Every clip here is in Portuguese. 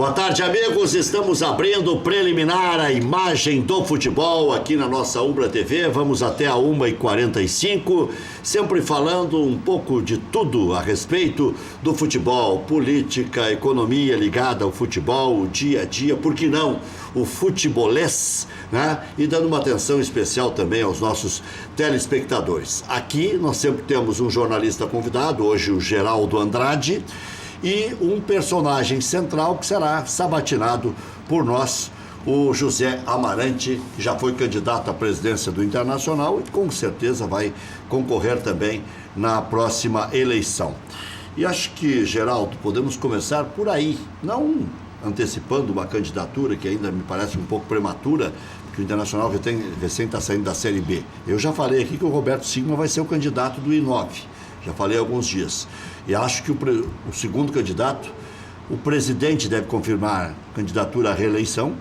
Boa tarde, amigos. Estamos abrindo preliminar a imagem do futebol aqui na nossa Umbra TV. Vamos até a 1h45, sempre falando um pouco de tudo a respeito do futebol, política, economia ligada ao futebol, o dia a dia, por que não o futebolês, né? E dando uma atenção especial também aos nossos telespectadores. Aqui nós sempre temos um jornalista convidado, hoje o Geraldo Andrade, e um personagem central que será sabatinado por nós, o José Amarante, que já foi candidato à presidência do Internacional e com certeza vai concorrer também na próxima eleição. E acho que, Geraldo, podemos começar por aí, não antecipando uma candidatura que ainda me parece um pouco prematura, porque o Internacional recém está saindo da Série B. Eu já falei aqui que o Roberto Sigma vai ser o candidato do I9, já falei há alguns dias. E acho que o segundo candidato, o presidente deve confirmar candidatura à reeleição,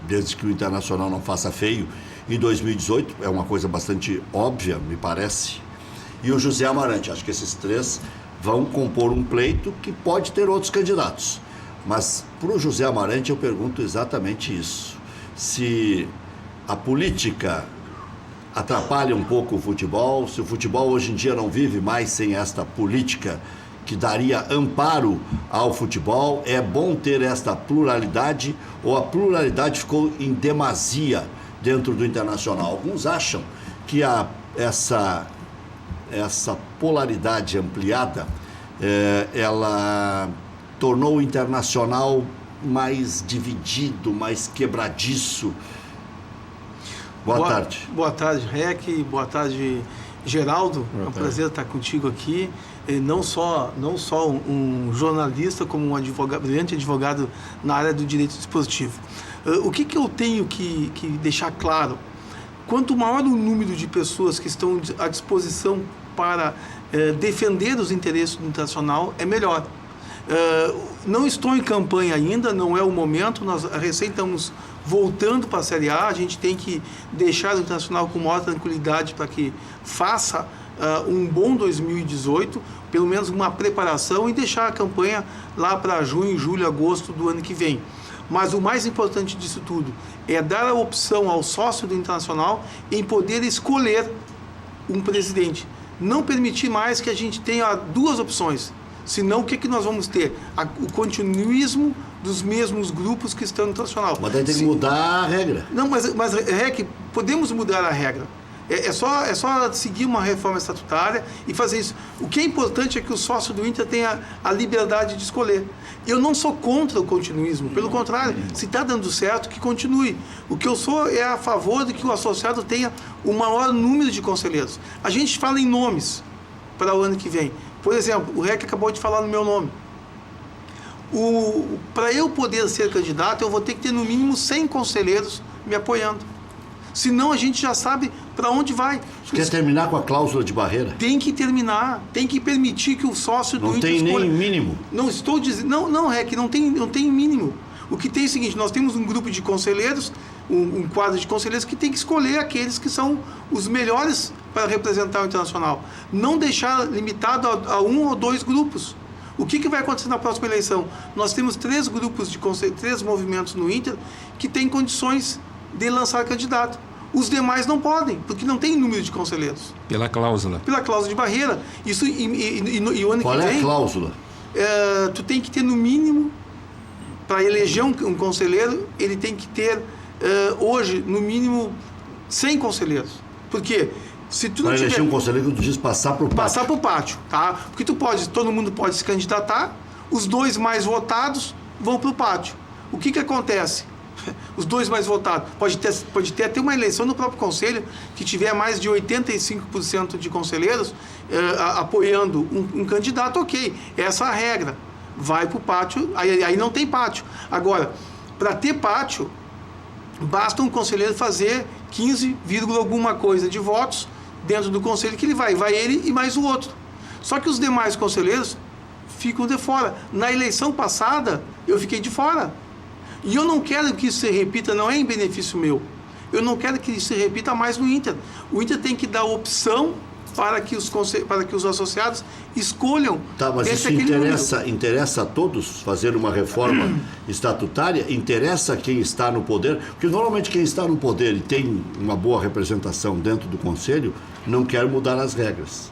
desde que o Internacional não faça feio, em 2018, é uma coisa bastante óbvia, me parece. E o José Amarante, acho que esses três vão compor um pleito que pode ter outros candidatos. Mas para o José Amarante eu pergunto exatamente isso. Se a política atrapalha um pouco o futebol, se o futebol hoje em dia não vive mais sem esta política que daria amparo ao futebol, é bom ter esta pluralidade ou a pluralidade ficou em demasia dentro do Internacional? Alguns acham que essa polaridade ampliada, ela tornou o Internacional mais dividido, mais quebradiço. Boa tarde. Boa tarde, Rec. Boa tarde, Geraldo. É um prazer estar contigo aqui. Não só um jornalista, como um advogado, brilhante advogado na área do direito desportivo. O que eu tenho que deixar claro? Quanto maior o número de pessoas que estão à disposição para defender os interesses do Internacional, é melhor. Não estou em campanha ainda, não é o momento, nós recém estamos voltando para a Série A, a gente tem que deixar o Internacional com maior tranquilidade para que faça um bom 2018, pelo menos uma preparação, e deixar a campanha lá para junho, julho, agosto do ano que vem. Mas o mais importante disso tudo é dar a opção ao sócio do Internacional em poder escolher um presidente. Não permitir mais que a gente tenha duas opções. Senão, o que nós vamos ter? O continuismo dos mesmos grupos que estão no Internacional. Mas daí tem que mudar a regra. Não, mas Rec, podemos mudar a regra. É só seguir uma reforma estatutária e fazer isso. O que é importante é que o sócio do Inter tenha a liberdade de escolher. Eu não sou contra o continuismo, pelo contrário, se está dando certo, que continue. O que eu sou é a favor de que o associado tenha o maior número de conselheiros. A gente fala em nomes para o ano que vem. Por exemplo, o Rec acabou de falar no meu nome. Para eu poder ser candidato, eu vou ter que ter no mínimo 100 conselheiros me apoiando. Senão a gente já sabe para onde vai. Você quer terminar com a cláusula de barreira? Tem que terminar, tem que permitir que o sócio do Inter escolha. Não tem nem mínimo. Não estou dizendo, não, Rec, não tem mínimo. O que tem é o seguinte, nós temos um grupo de conselheiros, um quadro de conselheiros que tem que escolher aqueles que são os melhores para representar o Internacional. Não deixar limitado a um ou dois grupos. O que vai acontecer na próxima eleição? Nós temos três movimentos no Inter que têm condições de lançar candidato. Os demais não podem, porque não tem número de conselheiros. Pela cláusula. Pela cláusula de barreira. Isso, e o ano Qual que vem... é a cláusula? Tu tem que ter no mínimo, para eleger um conselheiro, ele tem que ter, hoje, no mínimo, 100 conselheiros. Por quê? Se tu não para eleger tiver... um conselheiro, tu diz passar para o pátio. Passar para o pátio, tá? Porque todo mundo pode se candidatar, os dois mais votados vão para o pátio. O que acontece? Os dois mais votados, pode ter até uma eleição no próprio conselho que tiver mais de 85% de conselheiros apoiando um candidato, ok, essa é a regra. Vai para o pátio, aí não tem pátio. Agora, para ter pátio, basta um conselheiro fazer 15, alguma coisa de votos dentro do conselho que ele vai ele e mais o outro. Só que os demais conselheiros ficam de fora. Na eleição passada, eu fiquei de fora. E eu não quero que isso se repita, não é em benefício meu. Eu não quero que isso se repita mais no Inter. O Inter tem que dar opção para que os associados escolham Tá, mas isso interessa a todos fazer uma reforma estatutária? Interessa quem está no poder? Porque normalmente quem está no poder e tem uma boa representação dentro do Conselho não quer mudar as regras.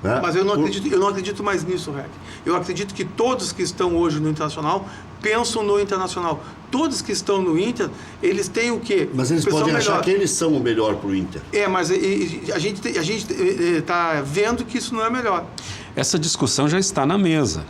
Né? Mas eu não acredito mais nisso, Reg. Eu acredito que todos que estão hoje no Internacional pensam no Internacional. Todos que estão no Inter, eles têm o quê? Mas eles podem achar que eles são o melhor para o Inter. Mas a gente está vendo que isso não é melhor. Essa discussão já está na mesa.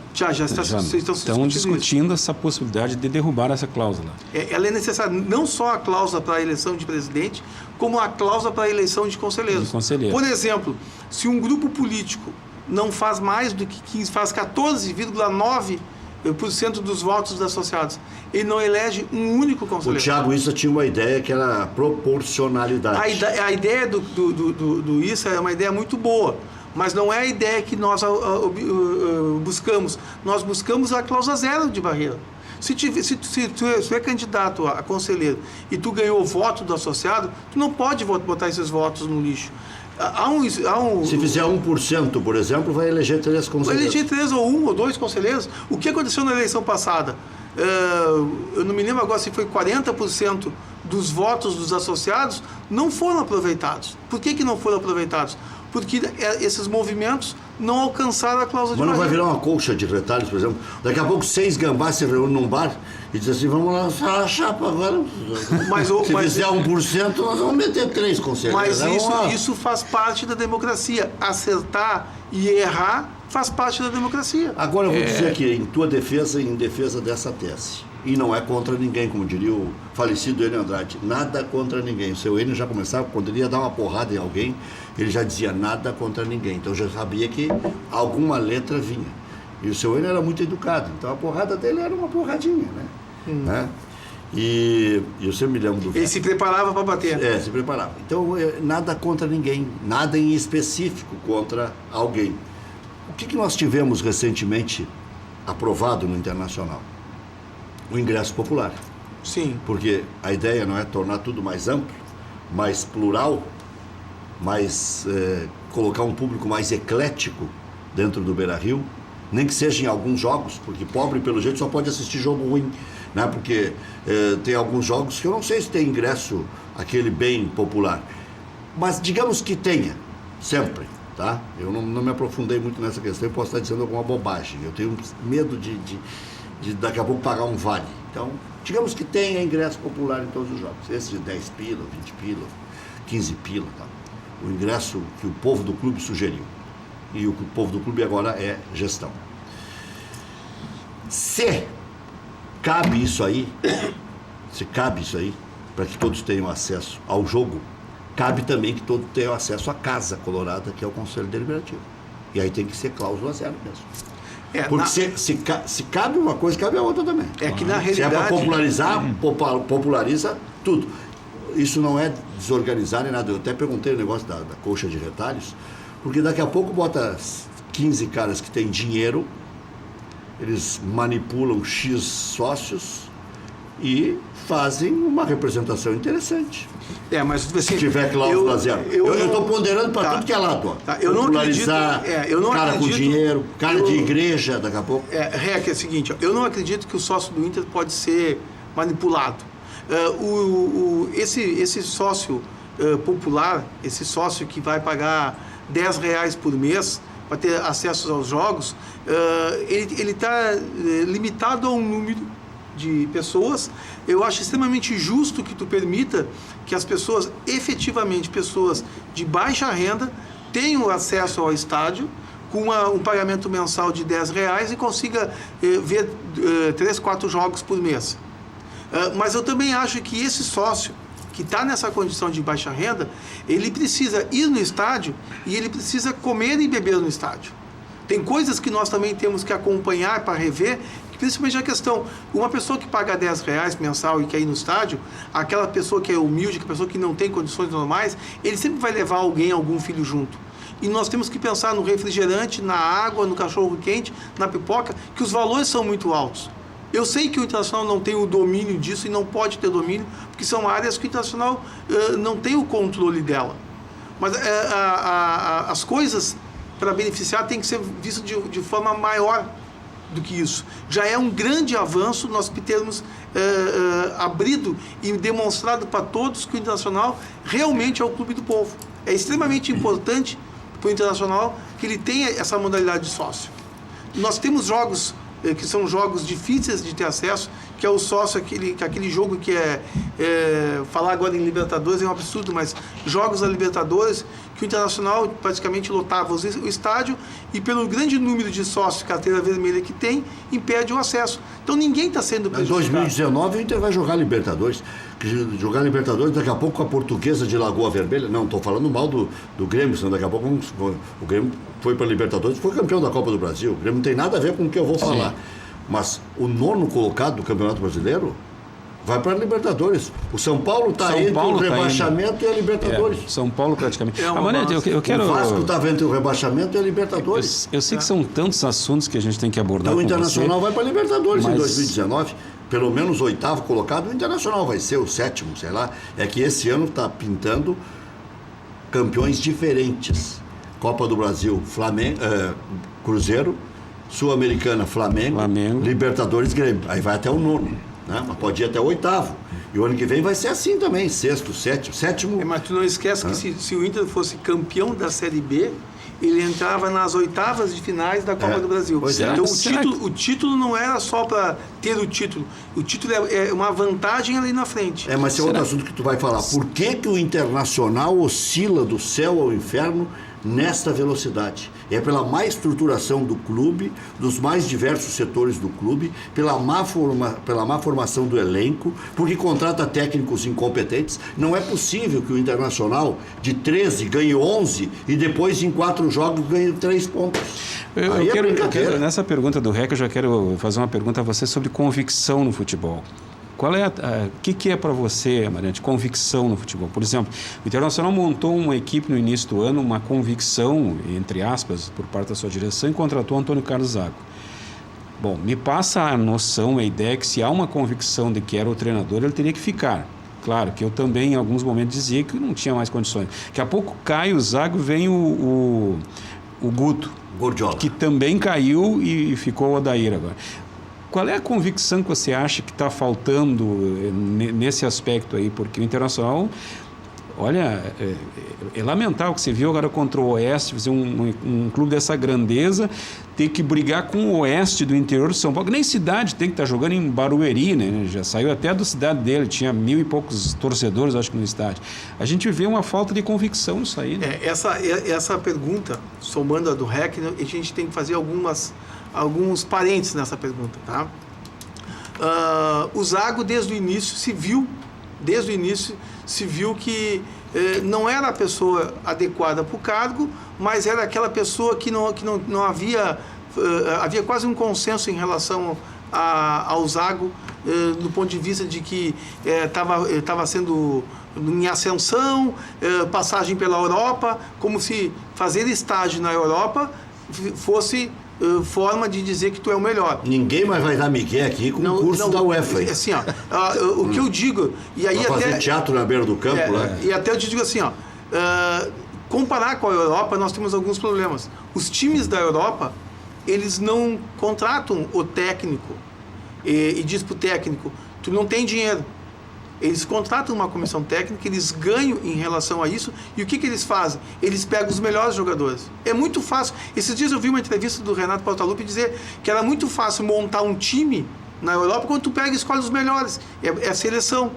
Estão discutindo essa possibilidade de derrubar essa cláusula. Ela é necessária, não só a cláusula para a eleição de presidente, como a cláusula para a eleição de conselheiros. Por exemplo, se um grupo político não faz mais do que 15, faz 14,9% dos votos dos associados, ele não elege um único conselheiro. O Thiago Issa tinha uma ideia que era proporcionalidade. A ideia do Issa é uma ideia muito boa, mas não é a ideia que nós buscamos. Nós buscamos a cláusula zero de barreira. Se tu é candidato a conselheiro e tu ganhou o voto do associado, tu não pode botar esses votos no lixo. Se fizer 1%, por exemplo, vai eleger 3 conselheiros. Vai eleger 3 ou 1 ou 2 conselheiros. O que aconteceu na eleição passada? Eu não me lembro agora se foi 40% dos votos dos associados não foram aproveitados. Por que não foram aproveitados? Porque esses movimentos não alcançaram a cláusula de barreira. Mas não vai virar uma colcha de retalhos, por exemplo? Daqui a pouco 6 gambás se reúnem num bar e dizem assim, vamos lançar a chapa agora. Se fizer 1%, nós vamos meter 3 conselheiros. Mas isso faz parte da democracia. Acertar e errar faz parte da democracia. Agora eu vou dizer aqui, em tua defesa e em defesa dessa tese. E não é contra ninguém, como diria o falecido Enio Andrade. Nada contra ninguém. O seu Enio já começava, poderia dar uma porrada em alguém, ele já dizia nada contra ninguém. Então eu já sabia que alguma letra vinha. E o seu Enio era muito educado, então a porrada dele era uma porradinha, né? E eu sempre me lembro do... Ele se preparava para bater. Se preparava. Então nada contra ninguém, nada em específico contra alguém. O que nós tivemos recentemente aprovado no Internacional? O ingresso popular. Sim. Porque a ideia não é tornar tudo mais amplo, mais plural, mais colocar um público mais eclético dentro do Beira-Rio, nem que seja em alguns jogos, porque pobre pelo jeito só pode assistir jogo ruim, né? Porque tem alguns jogos que eu não sei se tem ingresso aquele bem popular, mas digamos que tenha, sempre, tá? Eu não me aprofundei muito nessa questão, eu posso estar dizendo alguma bobagem, eu tenho medo de daqui a pouco pagar um vale. Então, digamos que tenha ingresso popular em todos os jogos. Esse de 10 pila, 20 pila, 15 pila, tá? O ingresso que o povo do clube sugeriu. E o povo do clube agora é gestão. Se cabe isso aí, para que todos tenham acesso ao jogo, cabe também que todos tenham acesso à Casa Colorada, que é o Conselho Deliberativo. E aí tem que ser cláusula zero mesmo. Porque se cabe uma coisa, cabe a outra também. Que na realidade... Se é para popularizar, populariza tudo. Isso não é desorganizar nem nada. Eu até perguntei o negócio da colcha de retalhos, porque daqui a pouco bota 15 caras que têm dinheiro, eles manipulam X sócios e fazem uma representação interessante. Mas assim, se tiver cláusula zero. Eu estou ponderando para tudo que é lado. Eu não popularizar, cara com dinheiro, cara de igreja, daqui a pouco. É o seguinte, eu não acredito que o sócio do Inter pode ser manipulado. Esse sócio popular, esse sócio que vai pagar R$10 por mês para ter acesso aos jogos, ele está limitado a um número de pessoas. Eu acho extremamente justo que tu permita que as pessoas, efetivamente, pessoas de baixa renda, tenham acesso ao estádio com um pagamento mensal de R$10 e consiga ver 3, 4 jogos por mês. Mas eu também acho que esse sócio que está nessa condição de baixa renda, ele precisa ir no estádio e ele precisa comer e beber no estádio. Tem coisas que nós também temos que acompanhar para rever, principalmente a questão, uma pessoa que paga R$10 mensal e quer ir no estádio, aquela pessoa que é humilde, aquela pessoa que não tem condições normais, ele sempre vai levar algum filho junto. E nós temos que pensar no refrigerante, na água, no cachorro quente, na pipoca, que os valores são muito altos. Eu sei que o Internacional não tem o domínio disso e não pode ter domínio, porque são áreas que o Internacional não tem o controle dela. Mas as coisas, para beneficiar, tem que ser visto de forma maior do que isso. Já é um grande avanço nós termos abrido e demonstrado para todos que o Internacional realmente é o clube do povo. É extremamente importante para o Internacional que ele tenha essa modalidade de sócio. Nós temos jogos que são jogos difíceis de ter acesso, que é o sócio, aquele jogo que falar agora em Libertadores é um absurdo, mas jogos da Libertadores, que o Internacional praticamente lotava o estádio e pelo grande número de sócios, carteira vermelha que tem, impede o acesso. Então ninguém está sendo prejudicado. Em 2019 o Inter vai jogar Libertadores. Jogar Libertadores, daqui a pouco com a Portuguesa de Lagoa Vermelha. Não, estou falando mal do Grêmio, senão daqui a pouco o Grêmio foi para Libertadores, foi campeão da Copa do Brasil. O Grêmio não tem nada a ver com o que eu vou falar. Mas o 9º colocado do Campeonato Brasileiro vai para a Libertadores. O São Paulo está entre o rebaixamento e a Libertadores. São Paulo praticamente. Eu quero... O Vasco estava entre o rebaixamento e a Libertadores. Eu sei que são tantos assuntos que a gente tem que abordar. Então o Internacional vai para a Libertadores em 2019. Pelo menos o 8º colocado, o Internacional vai ser o 7º, sei lá. É que esse ano está pintando campeões diferentes. Copa do Brasil, Cruzeiro, Sul-Americana, Flamengo, Libertadores, Grêmio. Aí vai até o 9º, né? Mas pode ir até o 8º. E o ano que vem vai ser assim também, 6º, 7º. Mas tu não esquece que se o Inter fosse campeão da Série B, ele entrava nas oitavas de finais da Copa do Brasil. Então o título não era só para ter o título. O título é uma vantagem ali na frente. Mas esse é outro assunto que tu vai falar. Por que o Internacional oscila do céu ao inferno nesta velocidade? É pela má estruturação do clube, dos mais diversos setores do clube, pela má formação do elenco, porque contrata técnicos incompetentes. Não é possível que o Internacional de 13 ganhe 11 e depois em 4 jogos ganhe 3 pontos. Nessa pergunta do REC, eu já quero fazer uma pergunta a você sobre convicção no futebol. Qual é o que é para você, Amarante, convicção no futebol? Por exemplo, o Internacional montou uma equipe no início do ano, uma convicção, entre aspas, por parte da sua direção, e contratou Antônio Carlos Zago. Bom, me passa a noção, a ideia que se há uma convicção de que era o treinador, ele teria que ficar. Claro que eu também, em alguns momentos, dizia que não tinha mais condições. Daqui a pouco cai o Zago, vem o Guto, Gordiola, que também caiu e ficou o Odair agora. Qual é a convicção que você acha que está faltando nesse aspecto aí? Porque o Internacional, olha, é lamentável que você viu agora contra o Oeste, fazer um clube dessa grandeza, ter que brigar com o Oeste do interior de São Paulo, que nem cidade tem que estar jogando em Barueri, né? Já saiu até da cidade dele, tinha 1.000 e poucos torcedores, acho que no estádio. A gente vê uma falta de convicção nisso aí, né? Essa pergunta, somando a do REC, a gente tem que fazer alguns parênteses nessa pergunta, tá? O Zago, desde o início, se viu que não era a pessoa adequada para o cargo, mas era aquela pessoa que não havia quase um consenso em relação ao Zago, do ponto de vista de que estava sendo em ascensão, passagem pela Europa, como se fazer estágio na Europa fosse forma de dizer que tu é o melhor. Ninguém mais vai dar migué aqui com o curso da UEFA. Assim, o que eu digo... E aí fazer teatro na beira do campo, né? E até eu te digo assim, comparar com a Europa, nós temos alguns problemas. Os times da Europa, eles não contratam o técnico e diz para o técnico, tu não tem dinheiro. Eles contratam uma comissão técnica, eles ganham em relação a isso, e o que eles fazem? Eles pegam os melhores jogadores. É muito fácil. Esses dias eu vi uma entrevista do Renato Portaluppi dizer que era muito fácil montar um time na Europa quando tu pega e escolhe os melhores. É a seleção.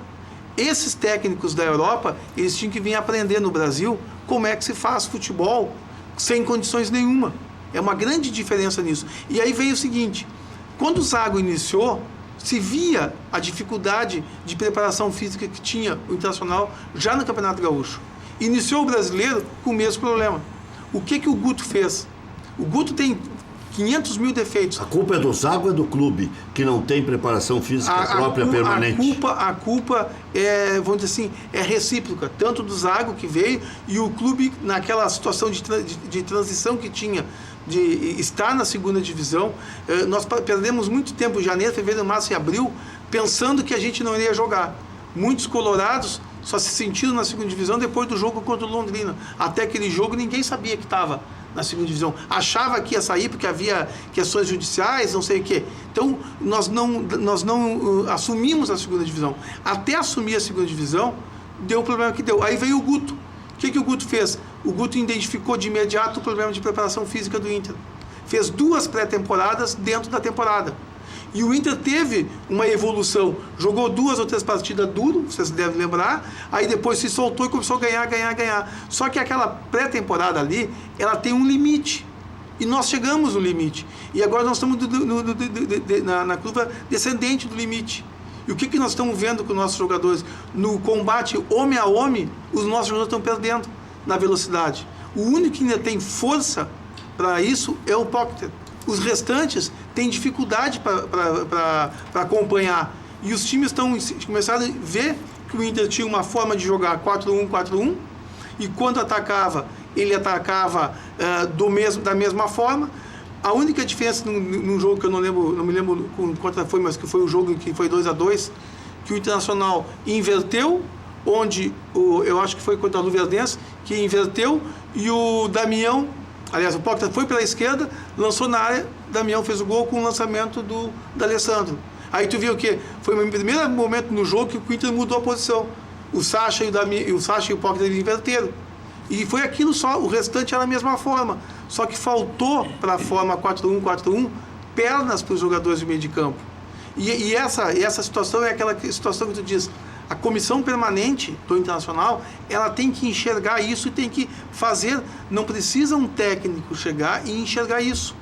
Esses técnicos da Europa, eles tinham que vir aprender no Brasil como é que se faz futebol sem condições nenhuma. É uma grande diferença nisso. E aí vem o seguinte, quando o Zago iniciou, se via a dificuldade de preparação física que tinha o Internacional já no Campeonato Gaúcho. Iniciou o Brasileiro com o mesmo problema. O que o Guto fez? O Guto tem 500 mil defeitos. A culpa é do Zago ou é do clube, que não tem preparação física própria permanente? A culpa é, vamos dizer assim, é recíproca. Tanto do Zago, que veio, e o clube, naquela situação de transição que tinha, de estar na segunda divisão. Nós perdemos muito tempo, janeiro, fevereiro, março e abril, pensando que a gente não iria jogar. Muitos colorados só se sentiram na segunda divisão depois do jogo contra o Londrina. Até aquele jogo ninguém sabia que estava na segunda divisão. Achava que ia sair porque havia questões judiciais, não sei o quê. Então, nós não assumimos a segunda divisão. Até assumir a segunda divisão, deu o problema que deu. Aí veio o Guto. O que o Guto fez? O Guto identificou de imediato o problema de preparação física do Inter. Fez 2 pré-temporadas dentro da temporada. E o Inter teve uma evolução. Jogou 2 ou 3 partidas duro, vocês devem lembrar. Aí depois se soltou e começou a ganhar. Só que aquela pré-temporada ali, ela tem um limite. E nós chegamos no limite. E agora nós estamos na curva descendente do limite. E o que nós estamos vendo com os nossos jogadores? No combate homem a homem, os nossos jogadores estão perdendo na velocidade. O único que ainda tem força para isso é o Pocket. Os restantes têm dificuldade para acompanhar. E os times começaram a ver que o Inter tinha uma forma de jogar 4-1-4-1, e quando atacava, ele atacava da mesma forma. A única diferença num jogo que eu não me lembro quanto foi, mas que foi o jogo que foi 2-2, que o Internacional inverteu, onde eu acho que foi contra a Luverdense, que inverteu, e o Damião, aliás, o Pocket foi pela esquerda, lançou na área, Damião fez o gol com o lançamento do Alessandro. Aí tu viu o quê? Foi o primeiro momento no jogo que o Inter mudou a posição. O Sacha e o Pocket inverteram. E foi aquilo só, o restante era a mesma forma. Só que faltou para a forma 4-1-4-1 pernas para os jogadores de meio de campo. E essa situação é aquela situação que tu diz, a comissão permanente do Internacional, ela tem que enxergar isso e tem que fazer, não precisa um técnico chegar e enxergar isso.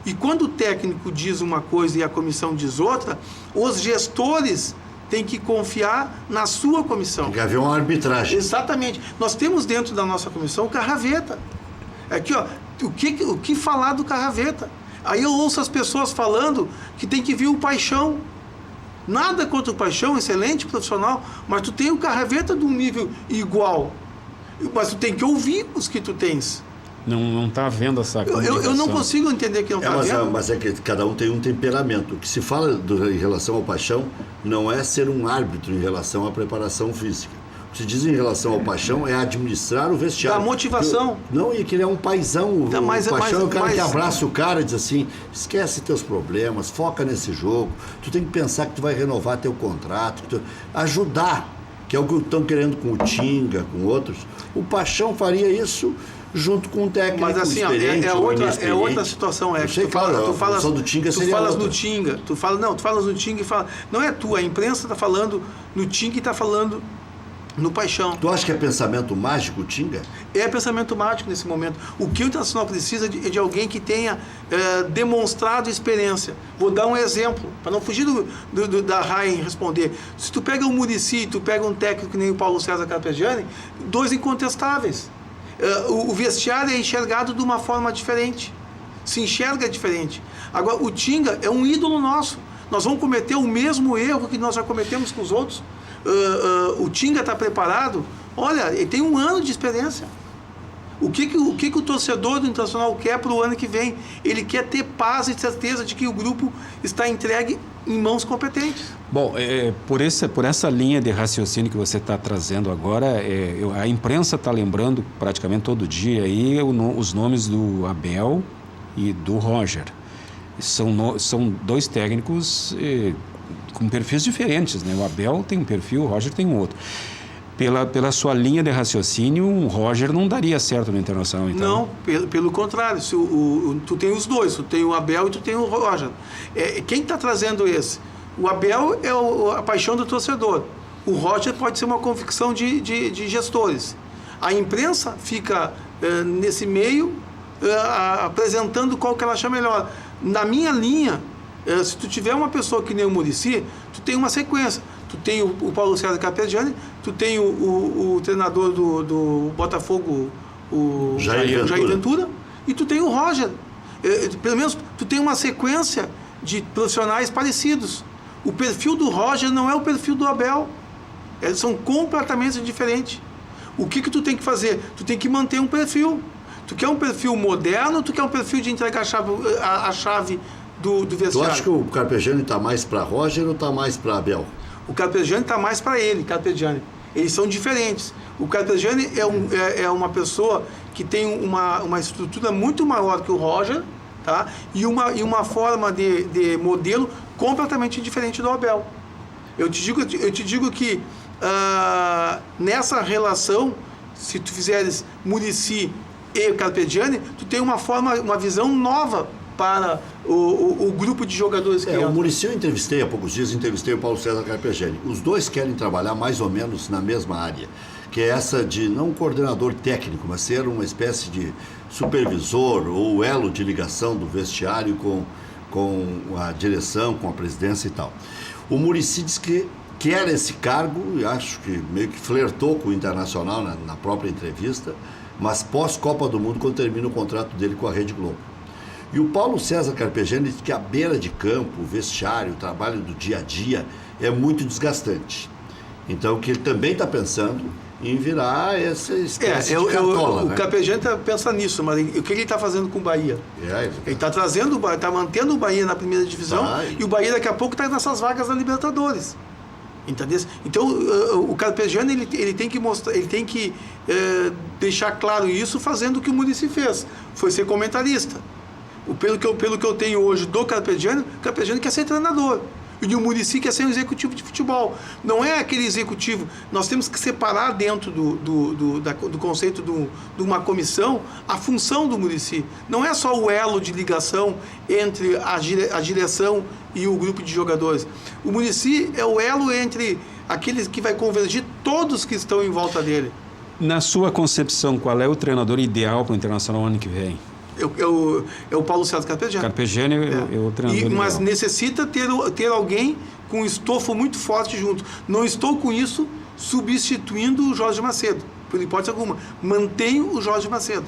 E quando o técnico diz uma coisa e a comissão diz outra, os gestores têm que confiar na sua comissão. Tem que haver uma arbitragem. Exatamente. Nós temos dentro da nossa comissão o Carraveta. Aqui, ó, o que falar do Carraveta? Aí eu ouço as pessoas falando que tem que vir o Paixão. Nada contra o Paixão, excelente profissional, mas tu tem o Carraveta de um nível igual. Mas tu tem que ouvir os que tu tens. Não está havendo essa comunicação. Eu não consigo entender que não está vendo. Mas é que cada um tem um temperamento. O que se fala em relação ao Paixão não é ser um árbitro em relação à preparação física. O que se diz em relação ao Paixão é administrar o vestiário. Da motivação. E que ele é um paizão. O Paixão é o cara que abraça o cara e diz assim, esquece teus problemas, foca nesse jogo, tu tem que pensar que tu vai renovar teu contrato, ajudar, que é o que estão querendo com o Tinga, com outros. O Paixão faria isso junto com um técnico experiente, é outra situação. Tu falas do Tinga, tu falas no Tinga, tu falas no Tinga e fala, não é tu, a imprensa está falando no Tinga e está falando no Paixão. Tu acha que é pensamento mágico, Tinga? É pensamento mágico nesse momento. O que o Internacional precisa é de alguém que tenha demonstrado experiência. Vou dar um exemplo, para não fugir da raia em responder. Se tu pega o Muricy, tu pega um técnico que nem o Paulo César Carpegiani, 2 incontestáveis. O vestiário é enxergado de uma forma diferente. Se enxerga diferente. Agora, o Tinga é um ídolo nosso. Nós vamos cometer o mesmo erro que nós já cometemos com os outros. O Tinga está preparado? Olha, ele tem 1 ano de experiência. O que o torcedor do Internacional quer para o ano que vem? Ele quer ter paz e certeza de que o grupo está entregue em mãos competentes. Bom, por essa linha de raciocínio que você está trazendo agora, a imprensa está lembrando praticamente todo dia aí os nomes do Abel e do Roger. São 2 técnicos com perfis diferentes, né? O Abel tem um perfil, o Roger tem um outro. Pela sua linha de raciocínio, o Roger não daria certo no Internacional, então? Não, pelo contrário. Tu tem os 2, tu tem o Abel e tu tem o Roger. Quem está trazendo esse? O Abel é a paixão do torcedor. O Roger pode ser uma convicção de gestores. A imprensa fica nesse meio apresentando qual que ela acha melhor. Na minha linha, se tu tiver uma pessoa que nem o Muricy, tu tem uma sequência. Tu tem o Paulo César Carpegiani, tu tem o treinador do Botafogo, o Jair Ventura, e tu tem o Roger. Pelo menos tu tem uma sequência de profissionais parecidos. O perfil do Roger não é o perfil do Abel. Eles são completamente diferentes. O que tu tem que fazer? Tu tem que manter um perfil. Tu quer um perfil moderno, tu quer um perfil de entregar a chave do vestiário. Tu acha que o Carpegiani está mais para Roger ou está mais para Abel? O Carpegiani está mais para ele, Carpegiani. Eles são diferentes. O Carpegiani é uma pessoa que tem uma estrutura muito maior que o Roger, tá? E uma forma de modelo completamente diferente do Abel. Eu te digo que nessa relação, se tu fizeres Muricy e Carpegiani, tu tem uma visão nova para o grupo de jogadores que o Muricy eu entrevistei há poucos dias, entrevistei o Paulo César Carpegiani. Os dois querem trabalhar mais ou menos na mesma área, que é essa de não um coordenador técnico, mas ser uma espécie de supervisor ou elo de ligação do vestiário com a direção, com a presidência e tal. O Muricy diz que quer esse cargo, e acho que meio que flertou com o Internacional na própria entrevista, mas pós-Copa do Mundo, quando termina o contrato dele com a Rede Globo. E o Paulo César Carpegiani diz que a beira de campo, o vestiário, o trabalho do dia a dia é muito desgastante. Então, que ele também está pensando em virar essa espécie de cartola, o Carpegiani pensa nisso, mas o que ele está fazendo com o Bahia? Ele está mantendo o Bahia na primeira divisão, e o Bahia daqui a pouco está nessas vagas da Libertadores. Entendeu? Então, o Carpegiani ele tem que mostrar, ele tem que deixar claro isso fazendo o que o Muricy fez, foi ser comentarista. Pelo que eu tenho hoje do Carpegiani, o Carpegiani quer ser treinador. E o Muricy quer ser um executivo de futebol. Não é aquele executivo. Nós temos que separar dentro do conceito de uma comissão a função do Muricy. Não é só o elo de ligação entre a direção e o grupo de jogadores. O Muricy é o elo entre aqueles que vai convergir todos que estão em volta dele. Na sua concepção, qual é o treinador ideal para o Internacional ano que vem? É o Paulo César Carpegiani. Carpegiani é o treinador mas ideal. necessita ter alguém com um estofo muito forte junto. Não estou com isso substituindo o Jorge Macedo, por hipótese alguma. Mantenho o Jorge Macedo.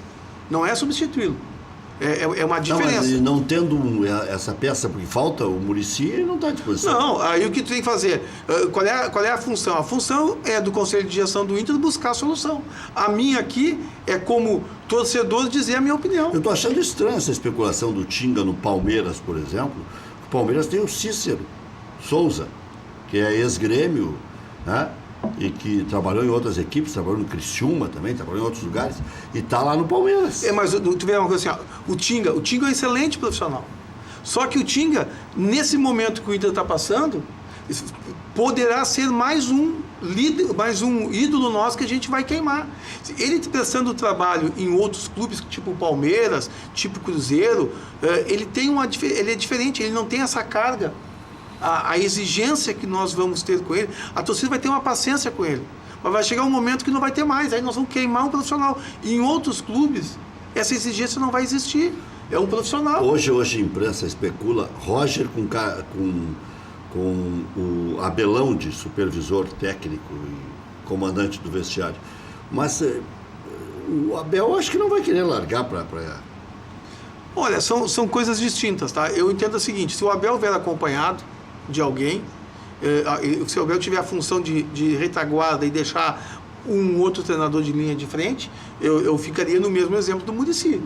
Não é substituí-lo. É uma diferença. Não tendo essa peça, porque falta o Muricy, ele não está à disposição. Não, aí o que tu tem que fazer? Qual é a função? A função é do Conselho de Gestão do Inter buscar a solução. A minha aqui é como torcedor dizer a minha opinião. Eu estou achando estranha essa especulação do Tinga no Palmeiras, por exemplo. O Palmeiras tem o Cícero Souza, que é ex-grêmio, né? E que trabalhou em outras equipes, trabalhou no Criciúma também, trabalhou em outros lugares, e está lá no Palmeiras. Mas tu vê uma coisa assim, o Tinga é um excelente profissional. Só que o Tinga, nesse momento que o Inter está passando, poderá ser mais um líder, mais um ídolo nosso que a gente vai queimar. Ele prestando trabalho em outros clubes, tipo Palmeiras, tipo Cruzeiro, ele é diferente, ele não tem essa carga. A exigência que nós vamos ter com ele, a torcida vai ter uma paciência com ele, mas vai chegar um momento que não vai ter mais, aí nós vamos queimar um profissional. E em outros clubes, essa exigência não vai existir, é um profissional. Hoje a imprensa especula Roger com o Abelão de supervisor técnico e comandante do vestiário, mas o Abel acho que não vai querer largar para... Olha, são coisas distintas, tá? Eu entendo o seguinte, se o Abel vier acompanhado de alguém, se o Abel tiver a função de retaguarda e deixar um outro treinador de linha de frente, eu ficaria no mesmo exemplo do Muricy.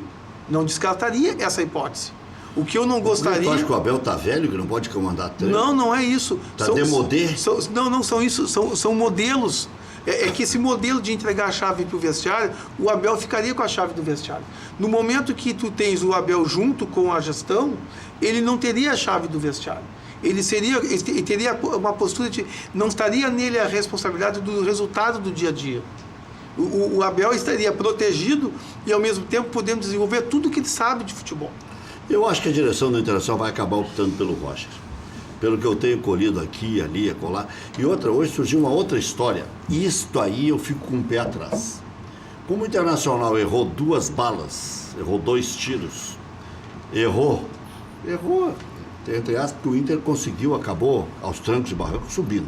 Não descartaria essa hipótese. O que eu não gostaria... Tu acha que o Abel tá velho, que não pode comandar treino? Não é isso. Tá demodé? São modelos. É que esse modelo de entregar a chave para o vestiário, o Abel ficaria com a chave do vestiário. No momento que tu tens o Abel junto com a gestão, ele não teria a chave do vestiário. Ele teria uma postura de... Não estaria nele a responsabilidade do resultado do dia a dia. O Abel estaria protegido e, ao mesmo tempo, podendo desenvolver tudo o que ele sabe de futebol. Eu acho que a direção do Internacional vai acabar optando pelo Roger. Pelo que eu tenho colhido aqui, ali, acolá. E hoje surgiu uma outra história. Isto aí eu fico com o pé atrás. Como o Internacional errou 2 balas, errou 2 tiros, errou, entre aspas, que o Inter acabou aos trancos e barrancos subindo.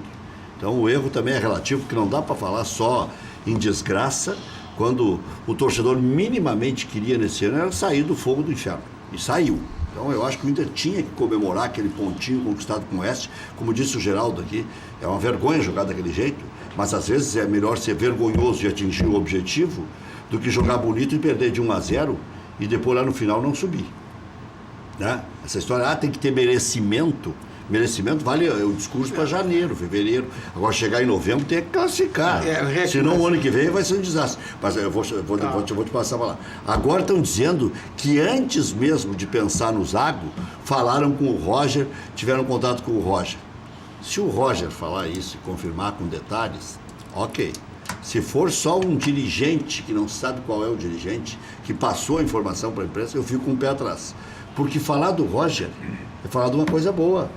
Então o erro também é relativo, porque não dá para falar só em desgraça, quando o torcedor minimamente queria nesse ano era sair do fogo do inferno. E saiu. Então eu acho que o Inter tinha que comemorar aquele pontinho conquistado com o Oeste. Como disse o Geraldo aqui, é uma vergonha jogar daquele jeito, mas às vezes é melhor ser vergonhoso de atingir o objetivo do que jogar bonito e perder de 1-0 e depois lá no final não subir. Né? Essa história, tem que ter merecimento. Merecimento vale o discurso para janeiro, fevereiro. Agora chegar em novembro tem que classificar. Senão o ano que vem vai ser um desastre. Mas eu vou te passar para lá. Agora estão dizendo que antes mesmo de pensar no Zago, falaram com o Roger, tiveram contato com o Roger. Se o Roger falar isso e confirmar com detalhes, ok. Se for só um dirigente que não sabe qual é o dirigente, que passou a informação para a imprensa, eu fico com o pé atrás. Porque falar do Roger é falar de uma coisa boa,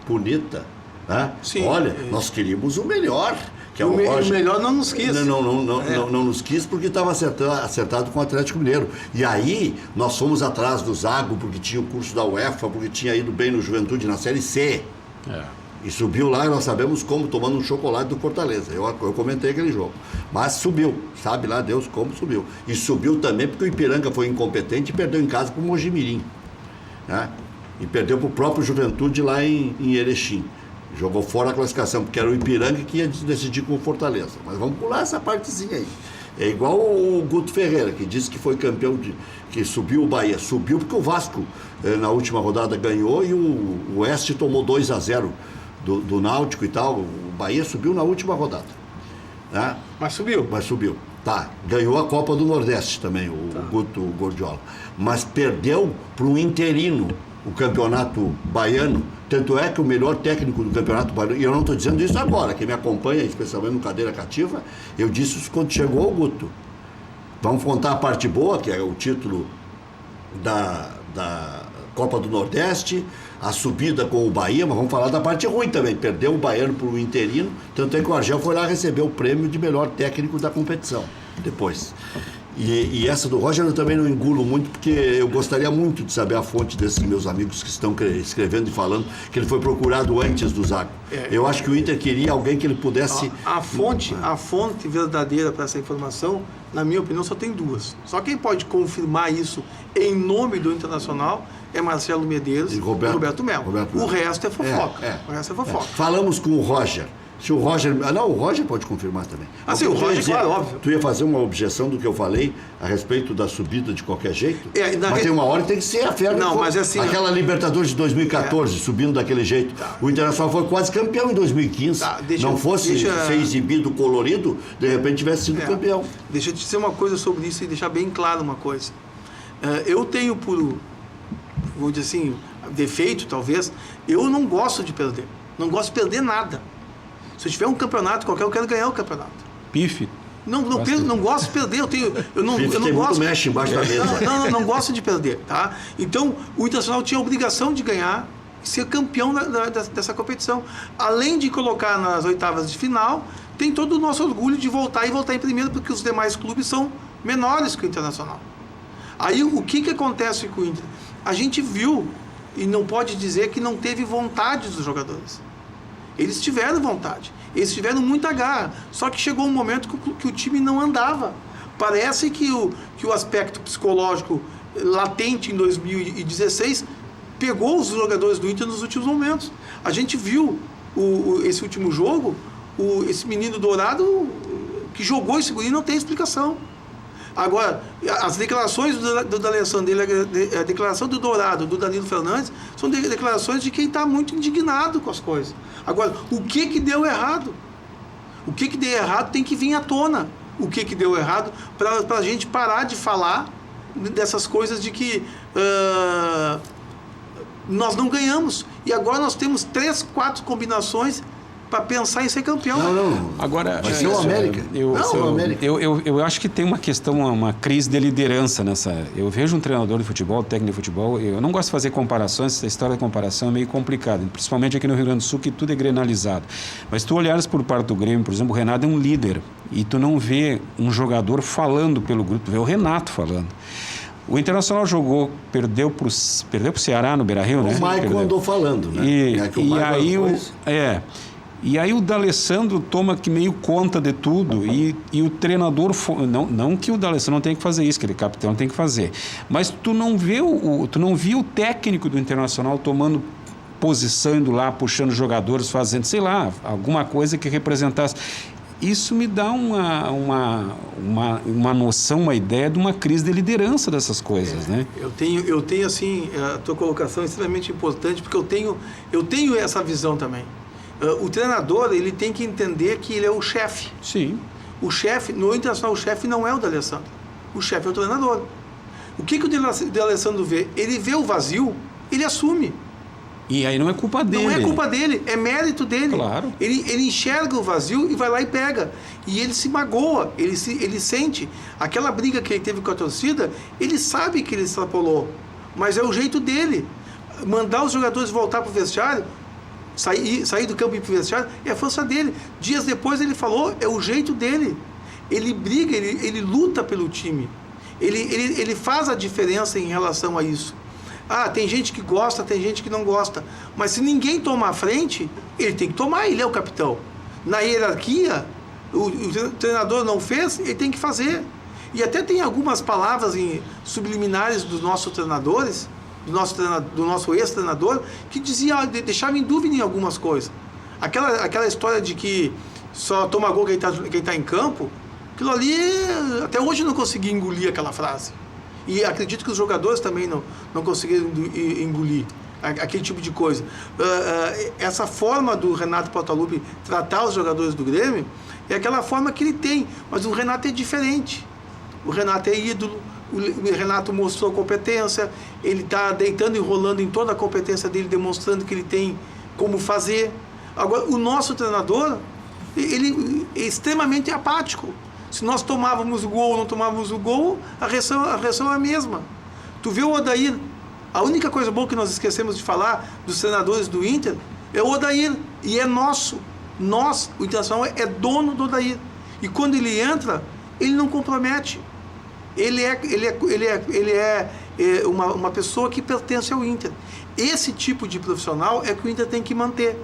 bonita. Né? Sim, olha, nós queríamos o melhor, que é o Roger. O melhor não nos quis. Não nos quis porque estava acertado com o Atlético Mineiro. E aí nós fomos atrás do Zago porque tinha o curso da UEFA, porque tinha ido bem no Juventude na Série C. E subiu lá, e nós sabemos como, tomando um chocolate do Fortaleza. Eu comentei aquele jogo. Mas subiu, sabe lá Deus como subiu. E subiu também porque o Ipiranga foi incompetente e perdeu em casa para o Mojimirim. Né? E perdeu para o próprio Juventude lá em Erechim. Jogou fora a classificação, porque era o Ipiranga que ia decidir com o Fortaleza. Mas vamos pular essa partezinha aí. É igual o Guto Ferreira, que disse que foi campeão, que subiu o Bahia. Subiu porque o Vasco, na última rodada, ganhou e o Oeste tomou 2-0 do Náutico e tal. O Bahia subiu na última rodada. Né? Mas subiu. Tá, ganhou a Copa do Nordeste também, o Guto Gordiola. Mas perdeu para o interino o campeonato baiano. Tanto é que o melhor técnico do campeonato baiano, e eu não estou dizendo isso agora, quem me acompanha, especialmente no Cadeira Cativa, eu disse isso quando chegou o Guto. Vamos contar a parte boa, que é o título da Copa do Nordeste, a subida com o Bahia, mas vamos falar da parte ruim também. Perdeu o baiano para o interino, tanto é que o Argel foi lá receber o prêmio de melhor técnico da competição, depois. E essa do Roger eu também não engulo muito, porque eu gostaria muito de saber a fonte desses meus amigos que estão escrevendo e falando que ele foi procurado antes do Zago. Eu acho que o Inter queria alguém que ele pudesse... A fonte verdadeira para essa informação, na minha opinião, só tem duas. Só quem pode confirmar isso em nome do Internacional é Marcelo Medeiros e Roberto Melo. O resto é fofoca. O resto é fofoca. Falamos com o Roger. Se o Roger... Não, o Roger pode confirmar também. Sim, o Roger, claro, óbvio. Tu ia fazer uma objeção do que eu falei a respeito da subida de qualquer jeito? Mas tem uma hora que tem que ser a fera. Não, mas assim... Aquela Libertadores de 2014, subindo daquele jeito. Tá. O Internacional foi quase campeão em 2015. Não fosse ser exibido colorido, de repente tivesse sido campeão. Deixa eu te dizer uma coisa sobre isso e deixar bem claro uma coisa. Eu tenho vou dizer assim, defeito talvez, eu não gosto de perder. Não gosto de perder nada. Se eu tiver um campeonato qualquer, eu quero ganhar o campeonato. Pife? Não gosto de perder. Eu não gosto. Mexe embaixo da mesa. Não gosto de perder, tá? Então, o Internacional tinha a obrigação de ganhar e ser campeão dessa competição. Além de colocar nas oitavas de final, tem todo o nosso orgulho de voltar em primeiro, porque os demais clubes são menores que o Internacional. Aí, o que acontece com o Inter? A gente viu, e não pode dizer que não teve vontade dos jogadores. Eles tiveram vontade, eles tiveram muita garra, só que chegou um momento que o time não andava. Parece que o aspecto psicológico latente em 2016 pegou os jogadores do Inter nos últimos momentos. A gente viu esse último jogo, esse menino Dourado que jogou esse guri não tem explicação. Agora, as declarações do D'Alessandro, a declaração do Dourado, do Danilo Fernandes, são declarações de quem está muito indignado com as coisas. Agora, o que deu errado? O que deu errado tem que vir à tona. O que deu errado para a gente parar de falar dessas coisas de que nós não ganhamos. E agora nós temos 3, 4 combinações para pensar em ser campeão. Não. Agora, vai ser o América. Eu acho que tem uma questão, uma crise de liderança nessa. Eu vejo um treinador de futebol, técnico de futebol, eu não gosto de fazer comparações, essa história de comparação é meio complicada, principalmente aqui no Rio Grande do Sul, que tudo é grenalizado. Mas tu olhares por parte do Grêmio, por exemplo, o Renato é um líder, e tu não vê um jogador falando pelo grupo, tu vê o Renato falando. O Internacional perdeu para o Ceará no Beira-Rio, né? O Maicon andou falando, né? E aí o D'Alessandro toma que meio conta de tudo e o treinador... Não que o D'Alessandro não tenha que fazer isso, que ele capitão tem que fazer. Mas tu não viu o técnico do Internacional tomando posição, indo lá, puxando jogadores, fazendo, sei lá, alguma coisa que representasse... isso me dá uma noção, uma ideia de uma crise de liderança dessas coisas, né? Eu tenho assim, a tua colocação é extremamente importante, porque eu tenho essa visão também. O treinador, ele tem que entender que ele é o chefe. Sim. O chefe, no Internacional, o chefe não é o D'Alessandro. O chefe é o treinador. O que o D'Alessandro vê? Ele vê o vazio, ele assume. E aí não é culpa dele. Não é culpa dele, é mérito dele. Claro. Ele enxerga o vazio e vai lá e pega. E ele se magoa, ele sente. Aquela briga que ele teve com a torcida, ele sabe que ele extrapolou. Mas é o jeito dele. Mandar os jogadores voltar para o vestiário, sair do campo e ir para o vestiário, é a força dele. Dias depois ele falou, é o jeito dele. Ele briga, ele luta pelo time. Ele faz a diferença em relação a isso. Tem gente que gosta, tem gente que não gosta. Mas se ninguém tomar a frente, ele tem que tomar, ele é o capitão. Na hierarquia, o treinador não fez, ele tem que fazer. E até tem algumas palavras subliminares dos nossos treinadores, do nosso ex-treinador, que deixava em dúvida em algumas coisas. Aquela história de que só toma gol quem está em campo, aquilo ali, até hoje eu não consegui engolir aquela frase. E acredito que os jogadores também não conseguiram engolir aquele tipo de coisa. Essa forma do Renato Portaluppi tratar os jogadores do Grêmio é aquela forma que ele tem, mas o Renato é diferente. O Renato é ídolo, o Renato mostrou competência, ele está deitando e rolando em toda a competência dele, demonstrando que ele tem como fazer. Agora, o nosso treinador, ele é extremamente apático. Se nós tomávamos o gol ou não tomávamos o gol, a reação é a mesma. Tu vê o Odair, a única coisa boa que nós esquecemos de falar dos treinadores do Inter é o Odair, e é nosso. Nós, o Internacional, é dono do Odair. E quando ele entra, ele não compromete. Ele é uma pessoa que pertence ao Inter. Esse tipo de profissional é que o Inter tem que manter.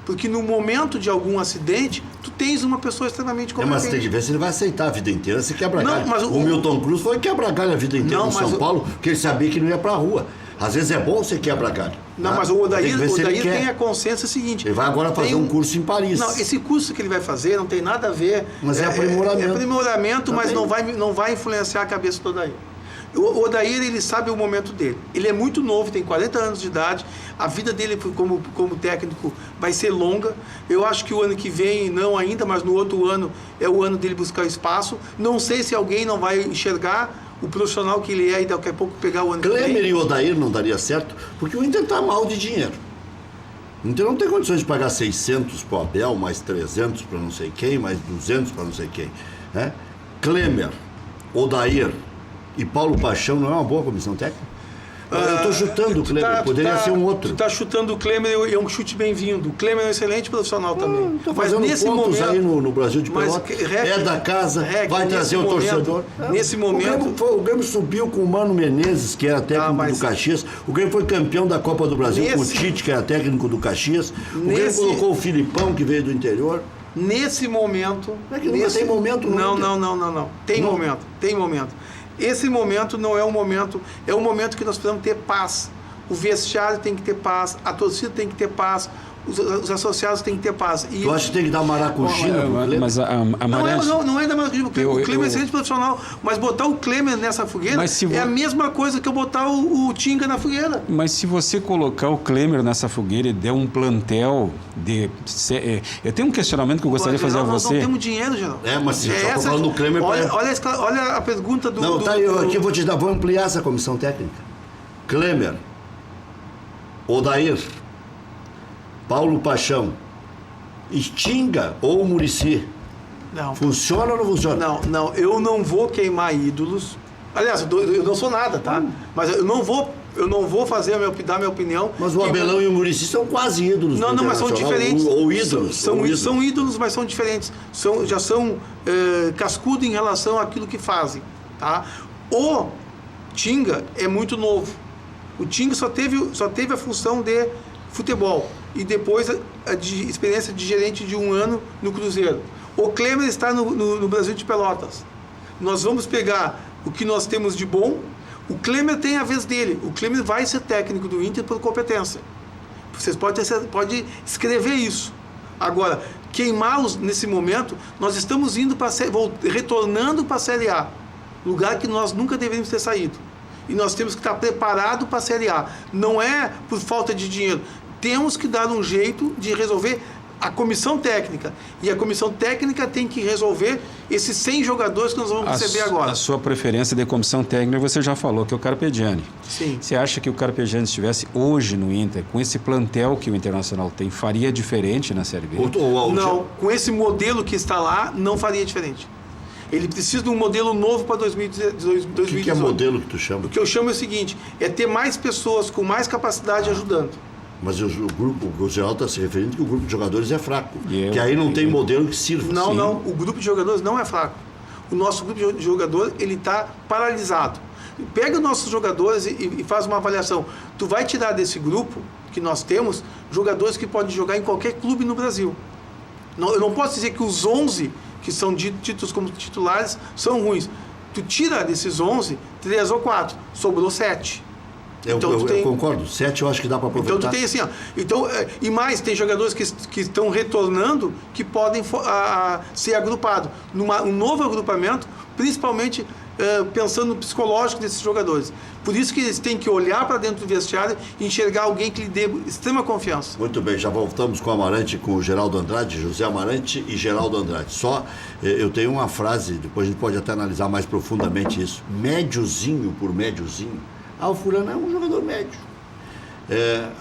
Porque no momento de algum acidente, tu tens uma pessoa extremamente competente. Mas tem que ver se ele vai aceitar a vida inteira, se quebra galho. Mas o Milton Cruz foi quebra galho a vida inteira no São Paulo, porque ele sabia que não ia pra rua. Às vezes é bom você quebra galho. Não, mas o Odair tem a consciência seguinte. Ele vai agora fazer um curso em Paris. Não, esse curso que ele vai fazer não tem nada a ver. Mas é aprimoramento. É aprimoramento, mas não vai influenciar a cabeça do Odair. O Odair, ele sabe o momento dele. Ele é muito novo, tem 40 anos de idade. A vida dele como técnico vai ser longa. Eu acho que o ano que vem, não ainda, mas no outro ano é o ano dele buscar espaço. Não sei se alguém não vai enxergar o profissional que ele é e daqui a pouco pegar o ano que vem. Klemer e Odair não daria certo, porque o Inter está mal de dinheiro. O Inter não tem condições de pagar 600 para o Abel, mais 300 para não sei quem, mais 200 para não sei quem. Né? Klemer, Odair e Paulo Paixão não é uma boa comissão técnica? Eu estou chutando o Klemer, poderia ser um outro. Tu está chutando o Klemer e é um chute bem-vindo. O Klemer é um excelente profissional também. Estou fazendo nesse pontos momento, aí no Brasil de Pelotas. É da casa, vai trazer o torcedor. Nesse momento... O Grêmio subiu com o Mano Menezes, que era técnico do Caxias. O Grêmio foi campeão da Copa do Brasil com o Tite, que era técnico do Caxias. O Grêmio colocou o Filipão, que veio do interior. Nesse momento... tem momento não. Tem momento. Esse momento não é um momento, é um momento que nós precisamos ter paz. O vestiário tem que ter paz, a torcida tem que ter paz, os associados têm que ter paz. Tu acha que tem que dar maracuxina pro Klemer? Mas não é dar maracuxina, o Klemer é excelente profissional, mas botar o Klemer nessa fogueira é a mesma coisa que eu botar o Tinga na fogueira. Mas se você colocar o Klemer nessa fogueira e der um plantel de... eu tenho um questionamento que eu gostaria de fazer a você. Nós não temos dinheiro, Geraldo. Mas se eu falando do Klemer... Olha a pergunta do... Não, eu aqui vou ampliar essa comissão técnica. Klemer, Odair, Paulo Paixão, Tinga ou Muricy? Não. Funciona ou não funciona? Não, eu não vou queimar ídolos. Aliás, eu não sou nada, tá? Mas eu não vou dar minha opinião. Mas o Abelão e o Muricy são quase ídolos. Não, mas são diferentes. Ou ídolos. São ídolos, mas são diferentes. Já são cascudo em relação àquilo que fazem, tá? O Tinga é muito novo. O Tinga só teve a função de futebol e depois a experiência de gerente de 1 ano no Cruzeiro. O Klemer está no Brasil de Pelotas. Nós vamos pegar o que nós temos de bom. O Klemer tem a vez dele. O Klemer vai ser técnico do Inter por competência. Vocês podem escrever isso. Agora, queimá-los nesse momento, nós estamos indo retornando para a Série A, lugar que nós nunca deveríamos ter saído. E nós temos que estar preparados para a Série A. Não é por falta de dinheiro. Temos que dar um jeito de resolver a comissão técnica. E a comissão técnica tem que resolver esses 100 jogadores que nós vamos receber agora. A sua preferência de comissão técnica, você já falou, que é o Carpegiani. Sim. Você acha que o Carpegiani estivesse hoje no Inter, com esse plantel que o Internacional tem, faria diferente na Série B? Não, com esse modelo que está lá, não faria diferente. Ele precisa de um modelo novo para 2018. O que é modelo que tu chama? O que eu chamo é o seguinte, é ter mais pessoas com mais capacidade ajudando. Mas o grupo, o Geraldo está se referindo que o grupo de jogadores é fraco. Que aí não tem modelo que sirva. Não, o grupo de jogadores não é fraco. O nosso grupo de jogadores, ele está paralisado. Pega os nossos jogadores e faz uma avaliação. Tu vai tirar desse grupo que nós temos jogadores que podem jogar em qualquer clube no Brasil. Eu não posso dizer que os 11 que são ditos como titulares são ruins. Tu tira desses 11, 3 ou 4, sobrou 7. Eu concordo, 7 eu acho que dá para aproveitar. Então tu tem assim, ó, e mais, tem jogadores que estão retornando que podem ser agrupados um novo agrupamento, principalmente pensando no psicológico desses jogadores. Por isso que eles têm que olhar para dentro do vestiário e enxergar alguém que lhe dê extrema confiança. Muito bem, já voltamos com o Amarante, com o Geraldo Andrade, José Amarante e Geraldo Andrade. Só, eu tenho uma frase, depois a gente pode até analisar mais profundamente isso. Médiozinho por médiozinho. O fulano é um jogador médio.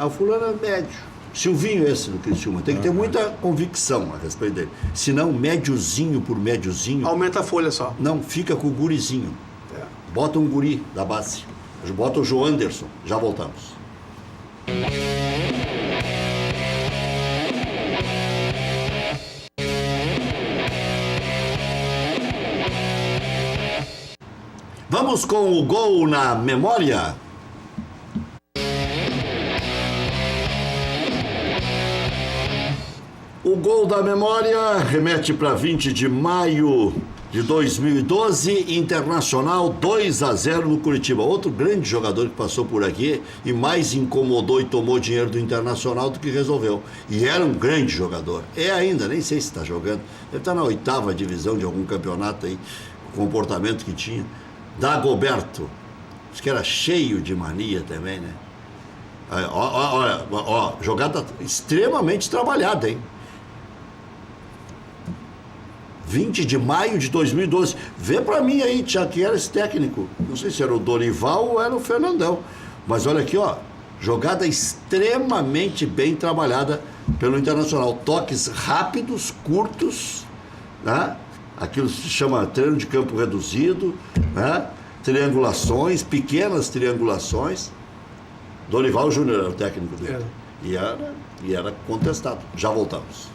O fulano é médio. Silvinho esse do Criciúma. Tem que ter muita convicção a respeito dele. Senão, médiozinho por médiozinho... Aumenta a folha só. Não, fica com o gurizinho. Bota um guri da base. Bota o João Anderson. Já voltamos. Vamos com o gol na memória. O gol da memória remete para 20 de maio de 2012, Internacional 2-0 no Curitiba. Outro grande jogador que passou por aqui e mais incomodou e tomou dinheiro do Internacional do que resolveu. E era um grande jogador. É ainda, nem sei se está jogando. Ele está na 8ª divisão de algum campeonato aí, o comportamento que tinha. Dagoberto, acho que era cheio de mania também, né? Olha, jogada extremamente trabalhada, hein? 20 de maio de 2012. Vê pra mim aí, Tiago, que era esse técnico. Não sei se era o Dorival ou era o Fernandão. Mas olha aqui, ó. Jogada extremamente bem trabalhada pelo Internacional. Toques rápidos, curtos, né? Aquilo se chama treino de campo reduzido, né? Triangulações, pequenas triangulações. Dorival Júnior era o técnico dele. E era contestado. Já voltamos.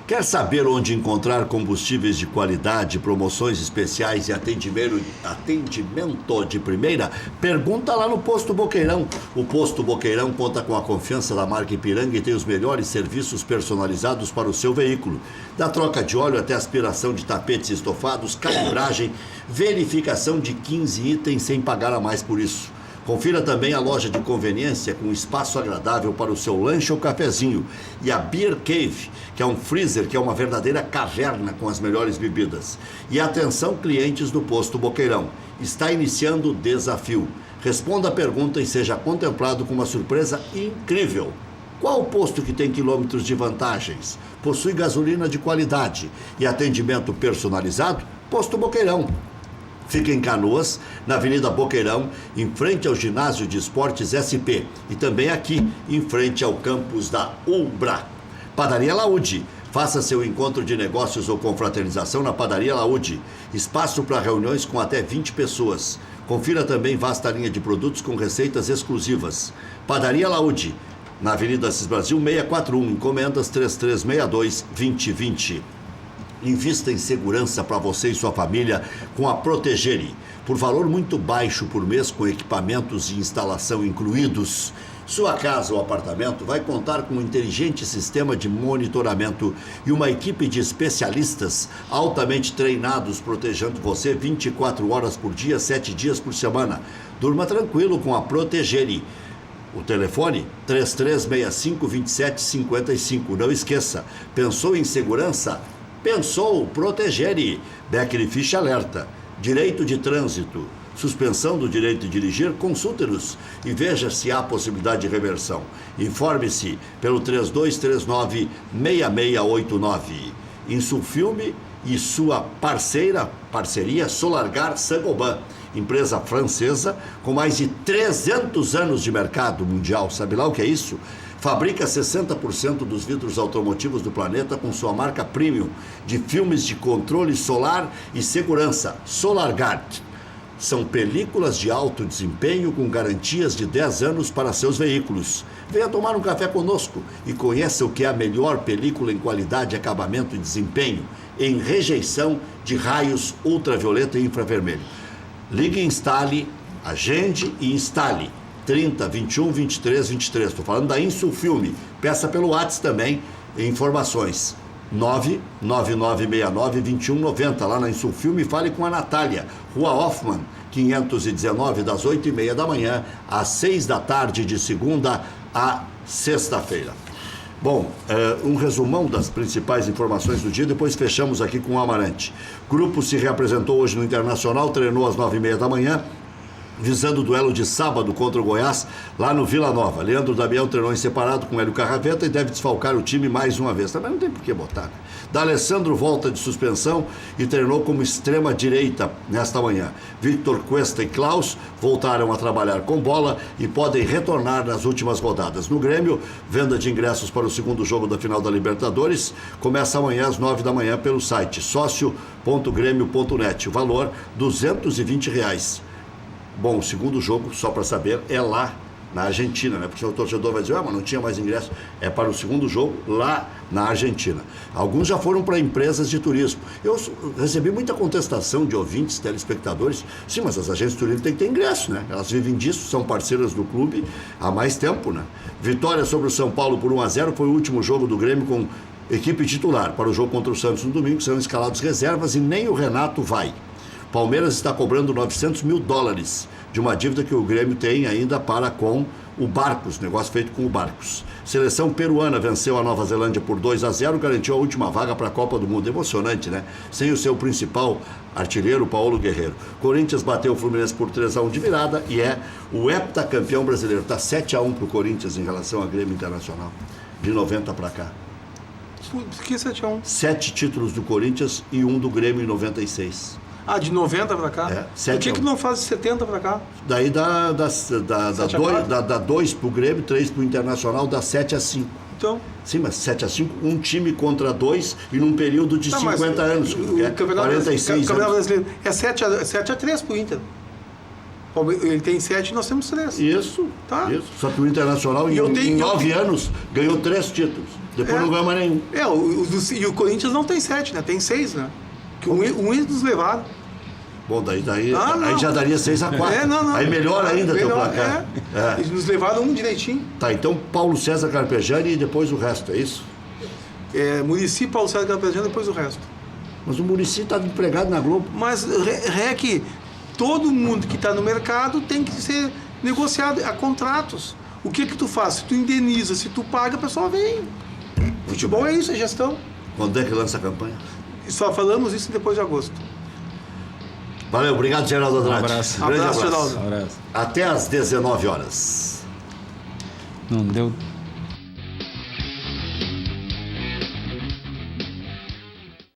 Quer saber onde encontrar combustíveis de qualidade, promoções especiais e atendimento de primeira? Pergunta lá no Posto Boqueirão. O Posto Boqueirão conta com a confiança da marca Ipiranga e tem os melhores serviços personalizados para o seu veículo. Da troca de óleo até aspiração de tapetes estofados, calibragem, verificação de 15 itens sem pagar a mais por isso. Confira também a loja de conveniência com espaço agradável para o seu lanche ou cafezinho. E a Beer Cave, que é um freezer, que é uma verdadeira caverna com as melhores bebidas. E atenção, clientes do Posto Boqueirão. Está iniciando o desafio. Responda a pergunta e seja contemplado com uma surpresa incrível. Qual o posto que tem quilômetros de vantagens? Possui gasolina de qualidade e atendimento personalizado? Posto Boqueirão. Fica em Canoas, na Avenida Boqueirão, em frente ao Ginásio de Esportes SP. E também aqui, em frente ao campus da Ubra. Padaria Laúde. Faça seu encontro de negócios ou confraternização na Padaria Laúde. Espaço para reuniões com até 20 pessoas. Confira também vasta linha de produtos com receitas exclusivas. Padaria Laúde, na Avenida Assis Brasil 641, encomendas 3362-2020. Invista em segurança para você e sua família com a Protegere. Por valor muito baixo por mês, com equipamentos e instalação incluídos. Sua casa ou apartamento vai contar com um inteligente sistema de monitoramento e uma equipe de especialistas altamente treinados protegendo você 24 horas por dia, 7 dias por semana. Durma tranquilo com a Protegere. O telefone 3365-2755. Não esqueça, pensou em segurança? Pensou Protegere. Becker e Ficha alerta. Direito de trânsito. Suspensão do direito de dirigir? Consulte-nos e veja se há possibilidade de reversão. Informe-se pelo 3239-6689. Insulfilme e sua parceria Solargar Saint-Gobain. Empresa francesa com mais de 300 anos de mercado mundial. Sabe lá o que é isso? Fabrica 60% dos vidros automotivos do planeta com sua marca premium de filmes de controle solar e segurança. SolarGuard. São películas de alto desempenho com garantias de 10 anos para seus veículos. Venha tomar um café conosco e conheça o que é a melhor película em qualidade, acabamento e desempenho em rejeição de raios ultravioleta e infravermelho. Ligue, instale, agende e instale. 30 21 23 23. Estou falando da Insulfilme. Peça pelo WhatsApp também informações. 99969-2190. Lá na Insulfilme, fale com a Natália. Rua Hoffman, 519, das 8h30 da manhã às 6 da tarde, de segunda a sexta-feira. Bom, um resumão das principais informações do dia, depois fechamos aqui com o Amarante. Grupo se reapresentou hoje no Internacional, treinou às 9h30 da manhã, visando o duelo de sábado contra o Goiás, lá no Vila Nova. Leandro Damião treinou em separado com Hélio Carraveta e deve desfalcar o time mais uma vez. Também não tem por que botar, né? D'Alessandro volta de suspensão e treinou como extrema-direita nesta manhã. Victor Cuesta e Klaus voltaram a trabalhar com bola e podem retornar nas últimas rodadas. No Grêmio, venda de ingressos para o segundo jogo da final da Libertadores começa amanhã às 9 da manhã pelo site sócio.grêmio.net. O valor R$220. Bom, o segundo jogo, só para saber, é lá na Argentina, né? Porque o torcedor vai dizer, mas não tinha mais ingresso. É para o segundo jogo lá na Argentina. Alguns já foram para empresas de turismo. Eu recebi muita contestação de ouvintes, telespectadores. Sim, mas as agências de turismo têm que ter ingresso, né? Elas vivem disso, são parceiras do clube há mais tempo, né? Vitória sobre o São Paulo por 1-0 foi o último jogo do Grêmio com equipe titular. Para o jogo contra o Santos no domingo, serão escalados reservas e nem o Renato vai. Palmeiras está cobrando $900 mil de uma dívida que o Grêmio tem ainda para com o Barcos, negócio feito com o Barcos. Seleção peruana venceu a Nova Zelândia por 2-0, garantiu a última vaga para a Copa do Mundo. Emocionante, né? Sem o seu principal artilheiro, Paulo Guerreiro. Corinthians bateu o Fluminense por 3-1 de virada e é o heptacampeão brasileiro. Está 7-1 para o Corinthians em relação ao Grêmio Internacional, de 90 para cá. Por que 7-1? 7 títulos do Corinthians e 1 do Grêmio em 96. Ah, de 90 para cá? É, Por que não faz de 70 para cá? Daí dá 2 para o Grêmio, 3 para o Internacional, dá 7-5. Então... Sim, mas 7-5, um time contra 2 e num período de 50 anos. O campeonato 46 campeonato anos. brasileiro é 7-3 para o Inter. Ele tem 7 e nós temos 3. Isso, tá. Isso. Só que o Internacional, em 9 anos, ganhou 3 títulos. Depois não ganhou mais nenhum. E o Corinthians não tem 7, né? Tem 6, né? Que um eles levaram. Bom, daí aí já daria 6-4. Aí melhor ainda teu placar. Eles nos levaram um direitinho. Tá, então Paulo César Carpegiani e depois o resto, é isso? Muricy, Paulo César Carpegiani e depois o resto. Mas o Muricy está empregado na Globo. Mas que todo mundo que está no mercado tem que ser negociado a contratos. O que tu faz? Se tu indeniza, se tu paga, a pessoa vem. Futebol é isso, é gestão. Quando é que lança a campanha? Só falamos isso depois de agosto. Valeu, obrigado, Geraldo Andrade. Um abraço. Abraço, Geraldo. Um abraço. Até às 19 horas. Não deu